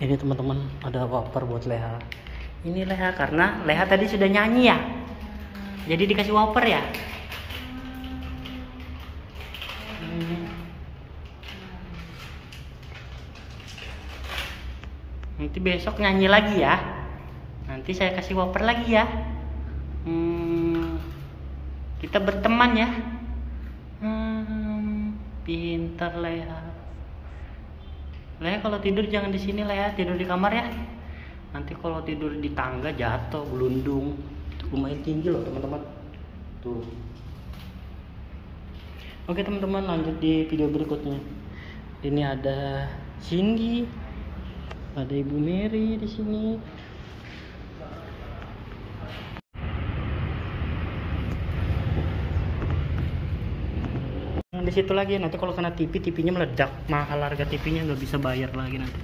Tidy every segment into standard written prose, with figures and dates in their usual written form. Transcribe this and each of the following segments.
Ini teman-teman ada wafer buat Leha. Ini Leha karena Leha tadi sudah nyanyi ya. Jadi dikasih wafer ya. Nanti besok nyanyi lagi ya. Nanti saya kasih wafer lagi ya. Kita berteman ya. Pintar Leha. Leha kalau tidur jangan di sini Leha, tidur di kamar ya. Nanti kalau tidur di tangga jatuh, gelundung. Lumayan tinggi loh teman-teman. Tuh. Oke teman-teman, lanjut di video berikutnya. Ini ada Cindy, ada Ibu Mary di sini. Di situ lagi nanti kalau kena TV-nya meledak, mahal harga TV-nya, nggak bisa bayar lagi nanti.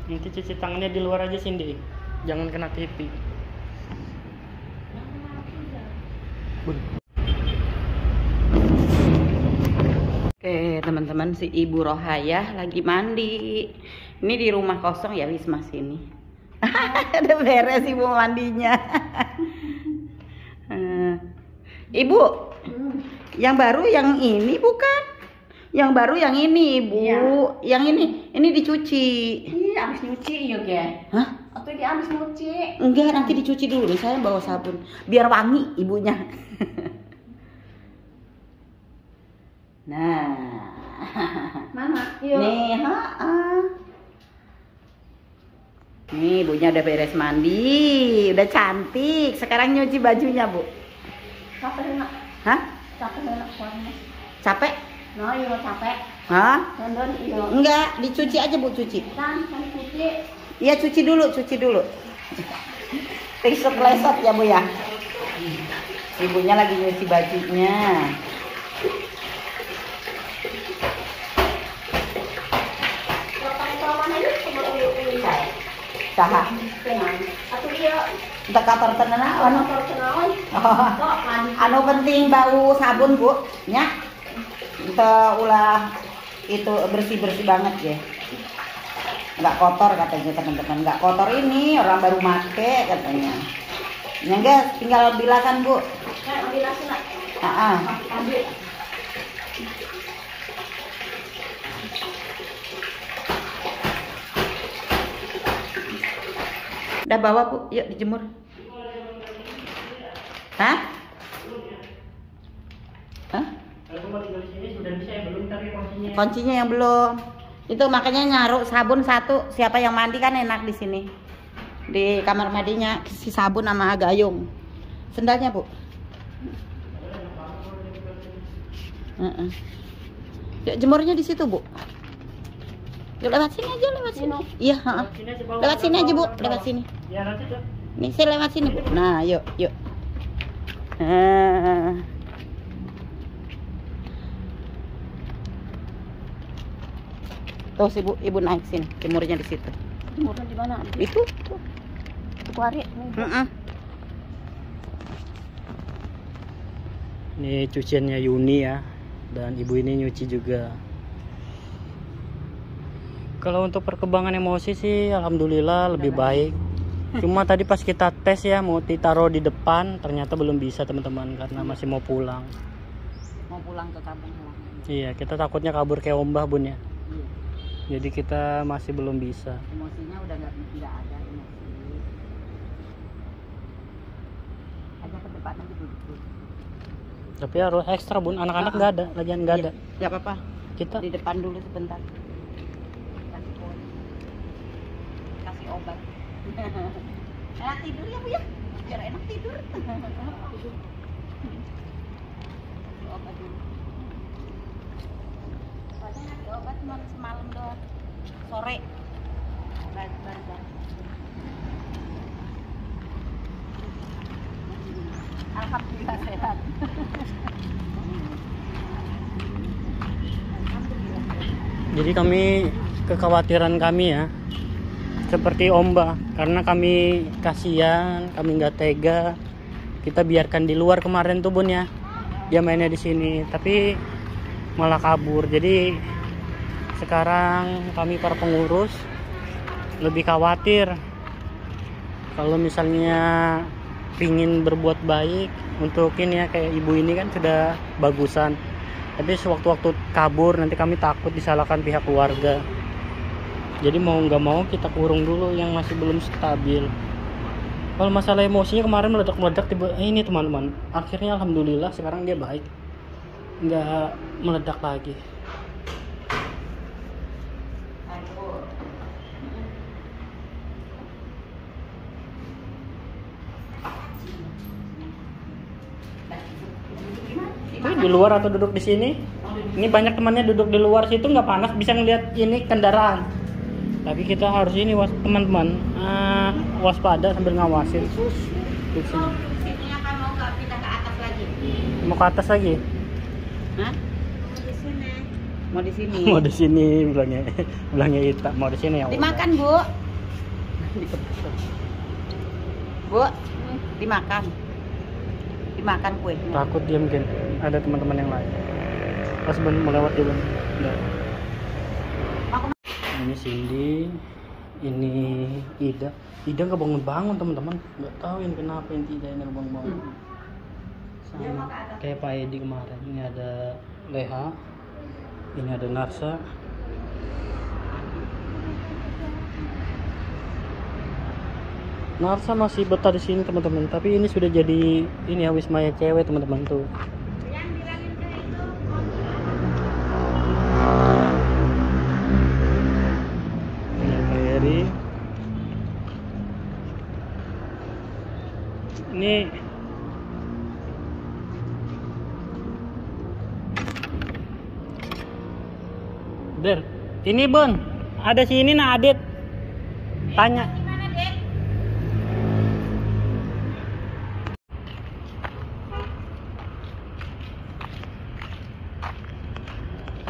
Nanti cuci tangannya di luar aja Cindy, jangan kena TV. Oke teman-teman, si Ibu Rohayah lagi mandi. Ini di rumah kosong ya Wisma sini. Udah beres Ibu mandinya. Ibu, yang baru yang ini bukan? Yang baru yang ini Ibu. Iya. Yang ini dicuci. Iya, habis nyuci yuk ya. Hah? Atau dia habis nyuci? Enggak, nanti dicuci dulu nih, saya bawa sabun biar wangi ibunya. Nah. Mana? Yuk. Nih, Nih, ibunya udah beres mandi, udah cantik. Sekarang nyuci bajunya, Bu. Capek enggak? Hah? Capek enggak kuarnya? Capek? No, iya capek. Hah? Dandan iya. Enggak, dicuci aja, Bu, cuci. Kan cuci. Iya, cuci dulu. Lesot ya, Bu ya. Ibunya lagi nyuci bajunya. Saha. Atau dia Untuk kotor tenan anu. Anu penting bau sabun, Bu. Nya. Untuk ulah itu bersih-bersih banget ya. Enggak kotor katanya teman-teman. Enggak kotor ini, orang baru make katanya. Ya enggak, tinggal bilasan, Bu. bilasin lah. Ambil. Udah bawa, Bu, yuk dijemur. Hah? Kuncinya yang belum. Itu makanya nyaruh sabun satu. Siapa yang mandi kan enak di sini. Di kamar mandinya si sabun sama gayung. Sendalnya, Bu. Yuk jemurnya di situ, Bu. Yuk lewat sini aja, lewat sini. Iya, lewat sini aja, Bu, lewat sini. Nih, saya lewat sini, Bu. Nah, yuk. Tuh si ibu naik sini, jemurnya di situ. Jemurnya di mana? Itu. Kuari. Ini cuciannya Yuni ya, dan ibu ini nyuci juga. Kalau untuk perkembangan emosi sih alhamdulillah lebih baik. Cuma tadi pas kita tes ya, mau ditaruh di depan, ternyata belum bisa teman-teman karena masih mau pulang. Mau pulang ke kampung halaman. Iya, kita takutnya kabur kayak Om Bah, Bun ya. Iya. Jadi kita masih belum bisa. Emosinya udah nggak ada emosi. Aja ke depan nanti duduk. Tapi harus ekstra, Bun. Anak-anak nggak ada, lagian nggak ada. Nggak apa-apa. Kita Di depan dulu sebentar. Kasih obat. Enak tidur ya, Bu ya? Biar enak tidur. Kasih obat dulu. Soalnya ngasih obat cuma semalam doang. Sore. Baru. Alhamdulillah sehat. Jadi kekhawatiran kami ya, seperti Om Bah, karena kami kasihan, kami nggak tega, kita biarkan di luar kemarin tuh Bun ya, dia mainnya di sini. Tapi malah kabur. Jadi sekarang kami para pengurus lebih khawatir kalau misalnya pingin berbuat baik untuk ini ya, kayak ibu ini kan sudah bagusan, tapi sewaktu-waktu kabur nanti kami takut disalahkan pihak keluarga. Jadi mau nggak mau kita kurung dulu yang masih belum stabil. Kalau masalah emosinya kemarin meledak-meledak tiba ini teman-teman, akhirnya alhamdulillah sekarang dia baik, nggak meledak lagi. Di luar atau duduk di sini? Ini banyak temannya duduk di luar situ, nggak panas, bisa ngeliat ini kendaraan. Tapi kita harus ini teman-teman, waspada sambil ngawasin. Di sini. Situnya kan mau pindah ke atas lagi. Mau ke atas lagi? Hah? Di sini. Mau di sini. Mau di sini bilangnya Ita. Mau di sini ya. Dimakan, Bu. Bu, dimakan. Dimakan kue. Takut dia mungkin ada teman-teman yang lain. Pas mau lewat dia bilang, "Enggak." Ini Cindy, ini Ida. Ida nggak bangun-bangun teman-teman. Nggak tahu yang kenapa yang Ida ini nggak bangun. Sama kayak Pak Edi kemarin. Ini ada Leha, ini ada Narsa. Narsa masih betah di sini teman-teman. Tapi ini sudah jadi ini ya wismaya cewek teman-teman tuh. Ini Der, ini Bun, ada si ini nah Adit. Tanya. Gimana, Dek?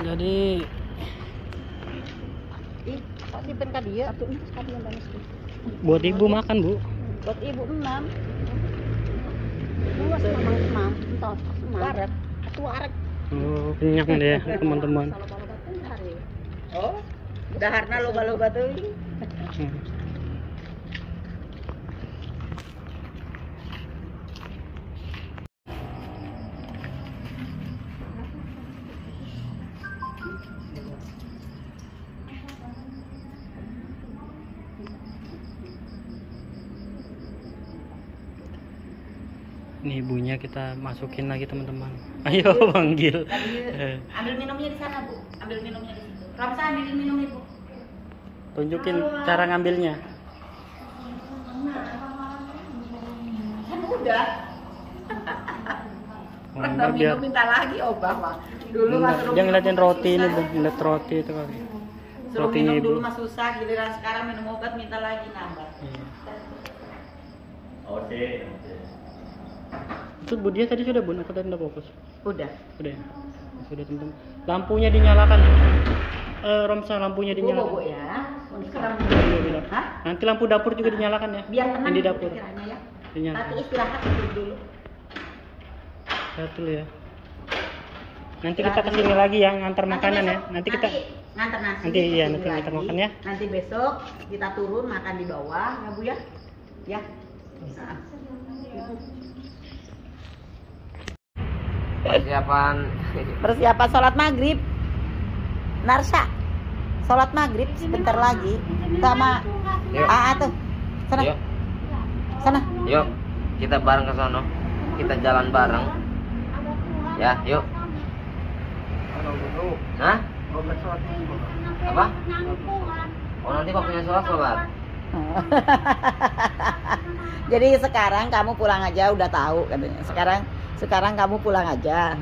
Jadi Kok simpen ka dia? Atuh sekali yang banes. buat ibu makan, Bu. Buat ibu 6. Luas mamang 6. Entar 6. Waret. Atuh waret. Oh, kenyang deh teman-teman. Oh, daharna loba-loba tuh. Ini ibunya kita masukin lagi teman-teman. Ayo panggil. Ambil minumnya di sana, Bu. Ambil minumnya di situ. Ramsa ambilin minumnya, Bu. Tunjukin cara ngambilnya. Kan udah. Oh, enggak, biar Minta lagi Obah mah. Dulu enggak, suruh dia ngeliatin minum roti ini, susah. Bu. Ngeliat roti itu kali. Suruh Rotinya minum ibu. dulu mah susah, giliran sekarang minum obat minta lagi nambah. Iya. Itu Bu dia tadi sudah, Bun, atau tadi udah fokus? Udah. Udah ya? Sudah teman-teman. Lampunya dinyalakan. Romsa, lampunya dinyalakan. Bu ya. Sekarang Iya, bilang. Hah? Nanti lampu dapur juga dinyalakan ya. Biar tenang Yang di dapur. pikirannya ya. Dinyalakan. Tapi istirahat dulu. Satu ya. Nanti kita kesini lagi ya ngantar makanan ya. Nanti kita ngantar nasi. nanti iya kesini nanti ngantar lagi. makan ya. Nanti besok kita turun makan di bawah ya Bu ya. Ya. Nah. Persiapan sholat maghrib. Narsa, sholat maghrib sebentar lagi sama Yuk. AA tuh. Sana, Yuk, sana. yuk, kita bareng ke sono. Kita jalan bareng. Ya, yuk. Hah? Apa? Oh, nanti waktunya sholat. Jadi sekarang kamu pulang aja, udah tahu katanya. Sekarang kamu pulang aja.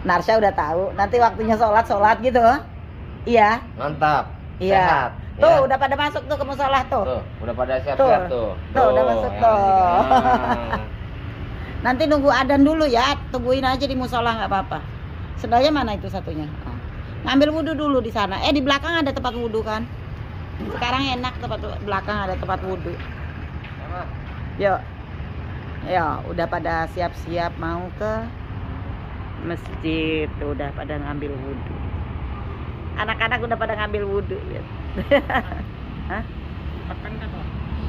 Narsha udah tahu. Nanti waktunya sholat gitu. Iya. Mantap. Iya. Sehat. Tuh, ya. udah pada masuk tuh ke musola tuh. Tuh, udah pada siap-siap tuh. Tuh, udah masuk yang tuh. ini. Nanti nunggu adzan dulu ya. Tungguin aja di musola nggak apa-apa. Sendalnya mana itu satunya? Oh. Ngambil wudhu dulu di sana. Di belakang ada tempat wudhu kan? Sekarang enak tempat belakang ada tempat wudhu. Apa? Yuk. Ya, udah pada siap-siap mau ke masjid tuh udah pada ngambil wudhu. Anak-anak udah pada ngambil wudhu, lihat. Hah?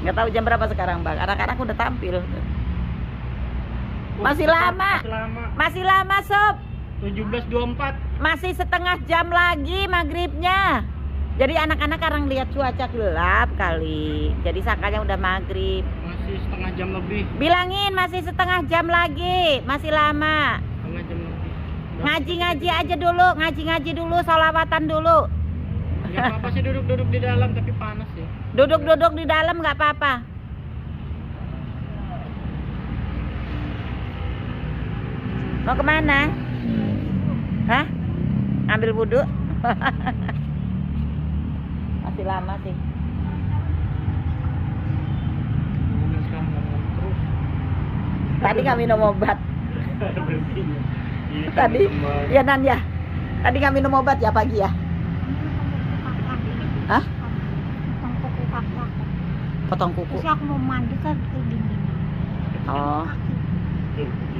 Nggak tahu jam berapa sekarang, Bang. Anak-anak udah tampil. Masih lama. Masih lama, Sob. 17.24. Masih setengah jam lagi maghribnya. Jadi anak-anak sekarang lihat cuaca gelap kali. Jadi sangkanya udah maghrib. Masih setengah jam lebih. Bilangin masih setengah jam lagi. Masih lama. Setengah jam lebih. Ngaji-ngaji aja dulu. Ngaji-ngaji dulu. Sholawatan dulu. Gak apa-apa sih duduk-duduk di dalam, tapi panas ya. Duduk-duduk di dalam nggak apa-apa. Mau kemana? Hah? Ambil wudhu? Masih lama sih. Tadi nggak minum obat. Tadi, ya Nan ya. Tadi nggak minum obat ya pagi ya? Hah? Potong kuku. Terus aku mau mandi kan ke dinding. Oh.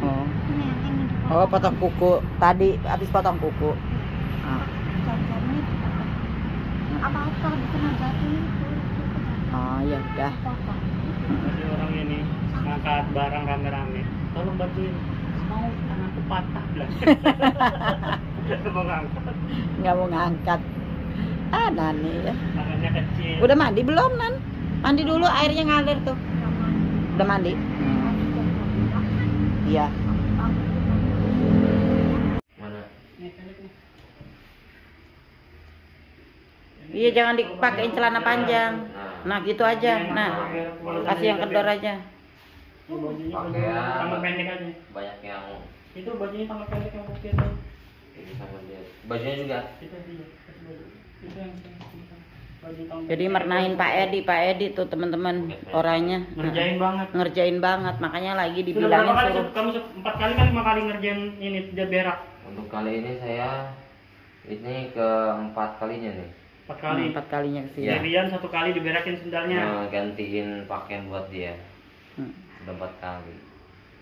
Oh. Ini yang ini di Oh, potong kuku. Tadi habis potong kuku. Ah. jam-jamnya dipotong. Apa-apa bukan jatuh itu. Oh, ya udah. Potong. Ada orang ini ngangkat barang rame-rame. Tolong bantuin. Mau tanganku patah belas. Mau ngangkat. Nggak mau ngangkat. Ah, Nani ya. Tangannya kecil. Udah mandi belum, Nan? Mandi dulu, airnya ngalir tuh. Udah mandi? Iya. Mana? Iya, jangan dipakein celana panjang. Nah, gitu aja. Nah, kasih yang kendor aja. Bajunya Pakaian. tangan pendek aja. Banyak yang Itu bajunya tangan pendek yang putih. ini sama dia. Bajunya juga. Itu dia. Kasih baju. Itu yang baju tangan Jadi pendek. mernain Pak Edi tuh teman-teman orangnya. Ngerjain banget. Ngerjain banget, makanya lagi Sudah dibilangin berapa kali? suruh. Kamu 4 kali kan 5 kali ngerjain ini dia berak. Untuk kali ini saya ini keempat kalinya nih. 4 kali. 4 kalinya ke sini. Iya. Debian 1 kali diberakin sendalnya. Gantiin pakaian buat dia. Hmm. Udah 4 kali.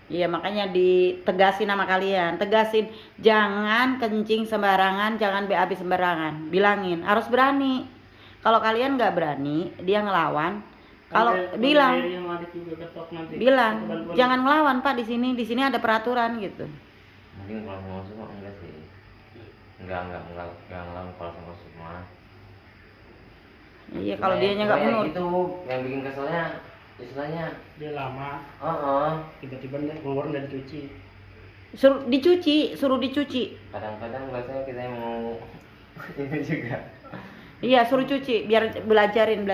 Iya, makanya ditegasin sama kalian. Tegasin, jangan kencing sembarangan, jangan BAB sembarangan. Bilangin, harus berani. Kalau kalian nggak berani, dia ngelawan. Kalau bilang, bilang, jangan ngelawan Pak di sini ada peraturan gitu. Mungkin kalau mau masuk mah enggak sih. Enggak ngelawan kalau mau masuk mah. Iya, kalau dianya nggak menurut. Itu yang bikin keselnya istilahnya dia lama. Tiba-tiba dia keluar dan dicuci. Suruh dicuci. Kadang-kadang biasanya kita yang mau ini juga. Iya, suruh cuci biar belajarin.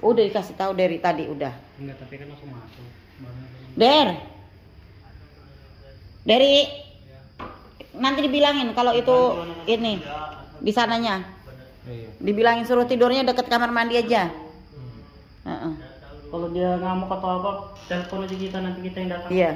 Udah dikasih tahu dari tadi udah. Enggak, tapi kan langsung masuk. Dari nanti dibilangin kalau itu ini di sananya. Dibilangin suruh tidurnya deket kamar mandi aja. Kalau dia ngamuk atau apa, telepon aja kita, nanti kita yang datang. Iya.